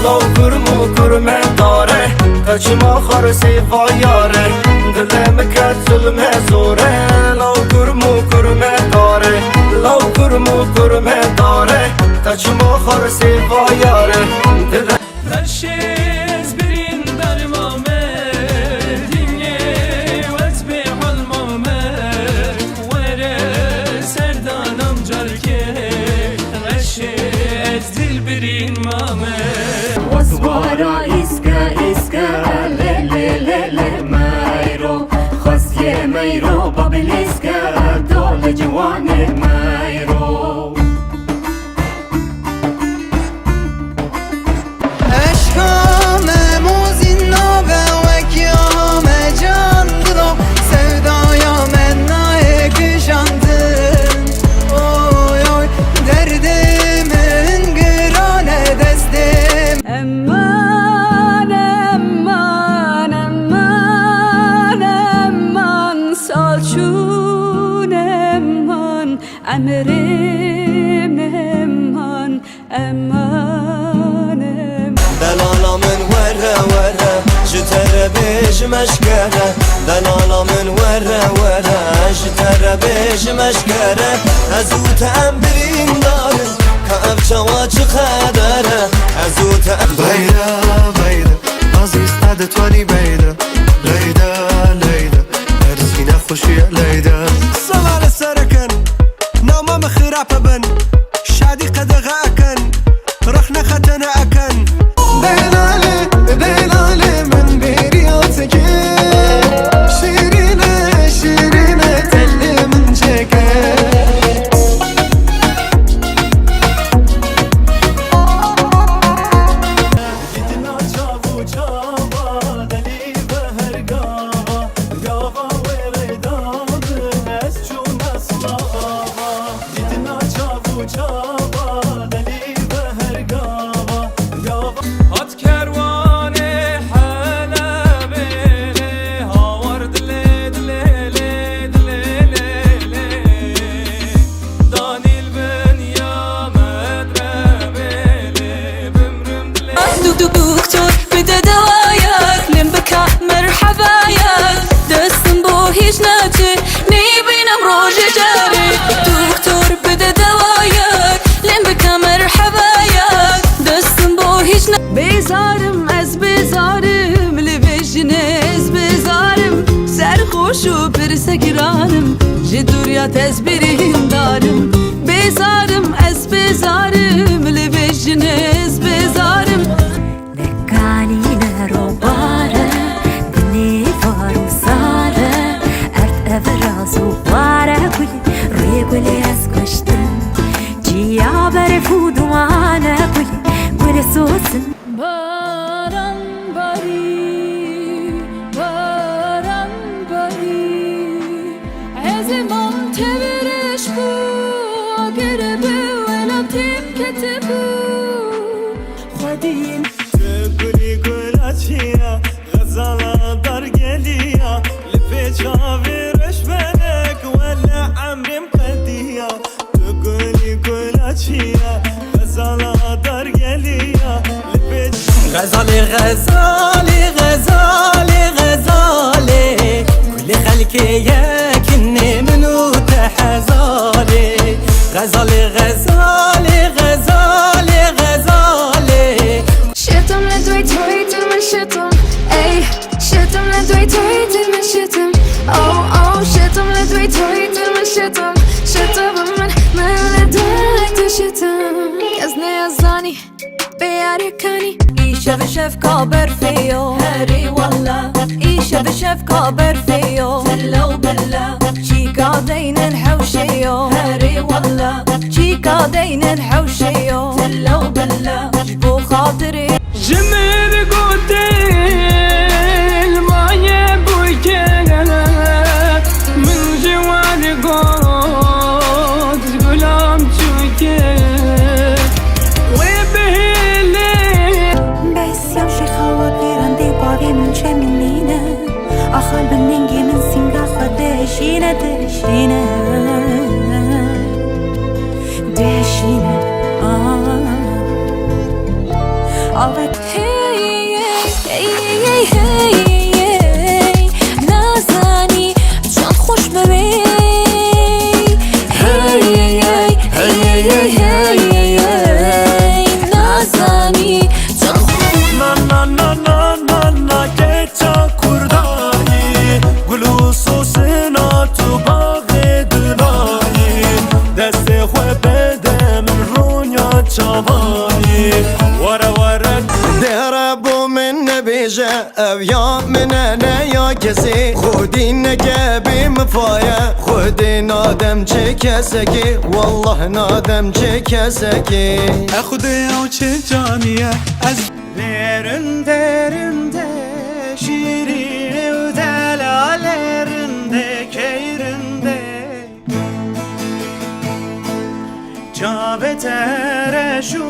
لو کرمو کرمه داره قچما خار سیفا یاره دلم کرد ظلم زوره لو کرمو کرمه داره لو کرمو کرمه داره قچما خار سیفا یاره دلم درشیز برین در مامه دینی وزبی حال مامه وره سردانم جرکه درشیز دل برین مامه وزوارا اسکا لی مایرو خسیه میرو بابل اسکا دول جوان میرو امرم نمان امانم دلالا من وره جتر بیش مشکره دلالا من وره جتر بیش مشکره از او تنبرین داره که افچوا چه خبره از او بیده عزیز عدتوانی بیده لیده هرسینه خوشیه لیده سوال سرکن نامم خرابه بن شادی قدغه اکن رخنا ختنه اکن دلاله من بیریاتکه شیرینه تل من چکه دكتور بده دواياك لين بكا مرحباياك دستن بو هيش ناجي نيبينم روج جاري دكتور بده دواياك لين بكا مرحباياك دستن بو هيش بيزارم از بيزارم لبجنز بيزارم سرخوش و برسگرانم جدوريا تزبيرين دارم بيزارم از بيزارم لبجنز بيزارم گلی از کشتن جیا برفود و آنه گل سوسن باران باری عزمان تبرش بو اگر بو ولاتیم کتبو خودین گلی گلاتیا غزالا در گلیا لپی چاویرش بنک ولا عمرم قدیا گلی گلاتیا غزالا در گلیا لپی غزالی كل خلقي ياكني منو تحزالي غزالي شتم لدوي توي من شتم اي شتم لدوي توي من شتم او شتم لدوي توي من شتم من لدوي تو شتم يزني يزاني بياري كاني شف كابر فيو هري والله شف كابر فيو تلو بالله شيكا دين الحوشيو هري والله شيكا دين الحوشيو تلو بالله جبو خاطري جميل قديل ما يبوي كلا من جوال قوت غلام شوكي وبهلي بس يمشي خواب بيرندي باقي من شمينينا أخال بننجي من سنجا خدشينا دشينا خواهد Hey hey hey hey hey نازانی جان خوش ببی Hey hey hey hey hey hey نازانی جان خوش Na na na na na na geça kurdayı Gulu sosuna tu bağı dınayı Deste xwe bedem runya çavayı Vara vara دهره بو من نبیجه او یا من نه یا کسی خودی نگه مفایه خودی نادم چه کسی کی والله نادم چه کسی کی خودی او چه جانیه از Derin derinde şirin delalerinde keyrinde Cabetere şu